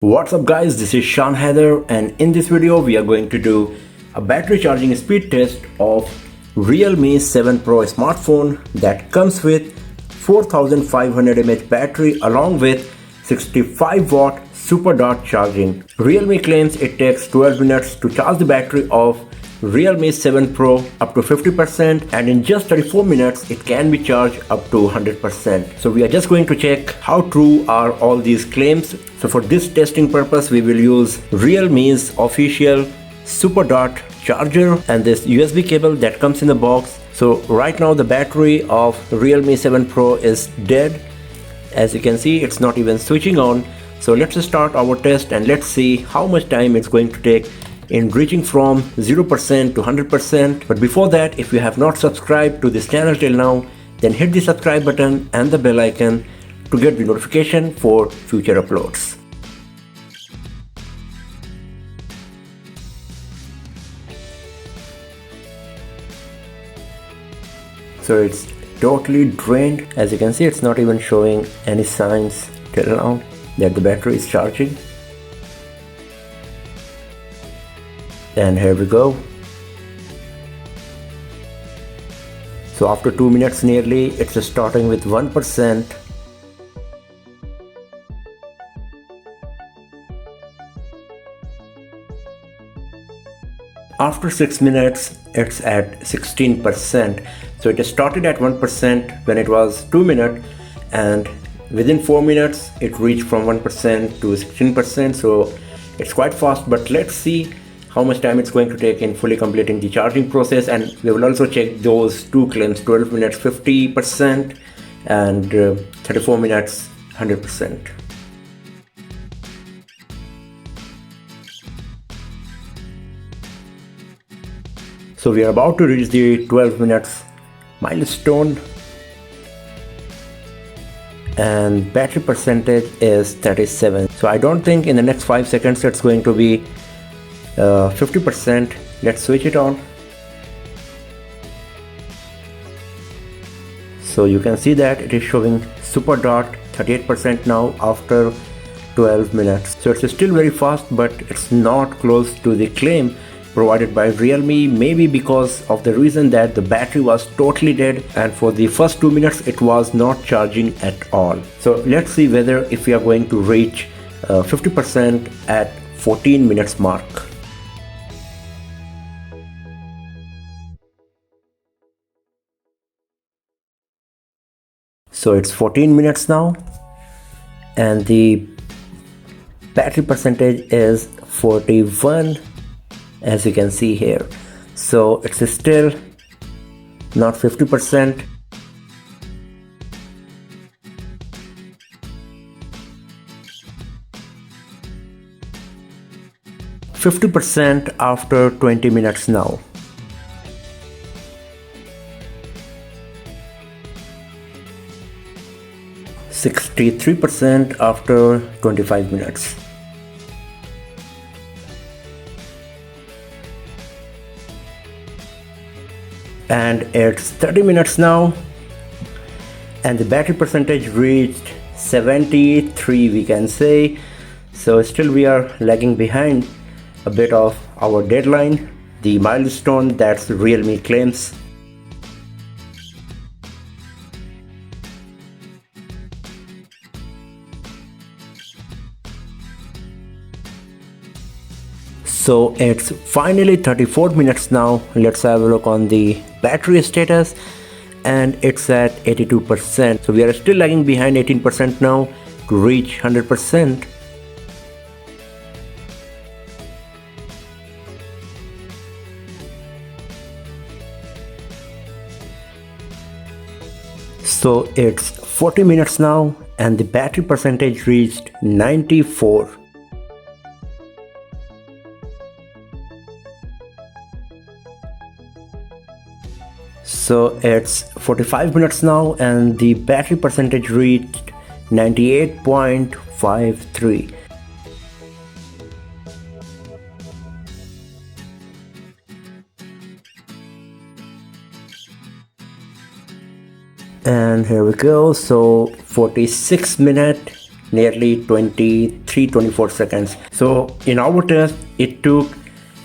What's up guys, this is Shan Heather, and in this video we are going to do a battery charging speed test of Realme 7 Pro smartphone that comes with 4500 mAh battery along with 65 watt SuperDart charging. Realme claims it takes 12 minutes to charge the battery of Realme 7 Pro up to 50%, and in just 34 minutes it can be charged up to 100%. So we are just going to check how true are all these claims. So for this testing purpose we will use Realme's official SuperDart charger and this USB cable that comes in the box. So right now the battery of Realme 7 Pro is dead. As you can see, it's not even switching on. So let's start our test and let's see how much time it's going to take in reaching from 0% to 100%. But before that, if you have not subscribed to this channel till now, then hit the subscribe button and the bell icon to get the notification for future uploads. So it's totally drained. As you can see, it's not even showing any signs till now that the battery is charging. And here we go. So after 2 minutes nearly, it's starting with 1%. After 6 minutes, it's at 16%. So it started at 1% when it was 2 minutes, and within 4 minutes, it reached from 1% to 16%. So it's quite fast, but let's see how much time it's going to take in fully completing the charging process. And we will also check those two claims: 12 minutes 50% and 34 minutes 100%. So we are about to reach the 12 minutes milestone, and battery percentage is 37. So I don't think in the next 5 seconds it's going to be 50%. Let's switch it on. So you can see that it is showing SuperDart 38% now after 12 minutes. So it's still very fast, but it's not close to the claim provided by Realme, maybe because of the reason that the battery was totally dead and for the first 2 minutes it was not charging at all. So let's see whether if we are going to reach 50% at 14 minutes mark. So it's 14 minutes now and the battery percentage is 41, as you can see here. So it's still not 50%. %50 after 20 minutes now. %63 after 25 minutes. And it's 30 minutes now and the battery percentage reached 73, we can say. So still we are lagging behind a bit of our deadline, the milestone that Realme claims. So it's finally 34 minutes now. Let's have a look on the battery status and it's at 82%. So we are still lagging behind 18% now to reach 100%. So it's 40 minutes now and the battery percentage reached 94. So it's 45 minutes now and the battery percentage reached 98.53. And here we go. So 46 minutes nearly 23-24 seconds. So in our test it took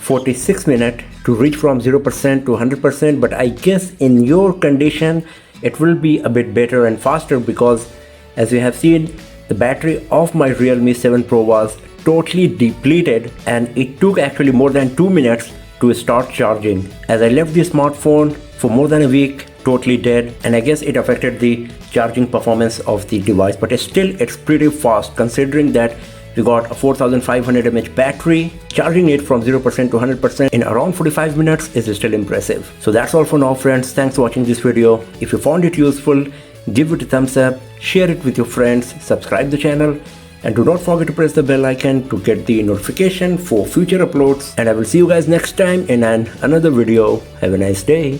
46 minutes to reach from 0% to 100%, but I guess in your condition it will be a bit better and faster, because as you have seen, the battery of my Realme 7 Pro was totally depleted and it took actually more than 2 minutes to start charging, as I left the smartphone for more than a week totally dead, and I guess it affected the charging performance of the device. But still it's pretty fast considering that we got a 4500 mAh battery. Charging it from 0% to 100% in around 45 minutes is still impressive. So that's all for now, friends. Thanks for watching this video. If you found it useful, give it a thumbs up, share it with your friends, subscribe the channel, and do not forget to press the bell icon to get the notification for future uploads. And I will see you guys next time in another video. Have a nice day.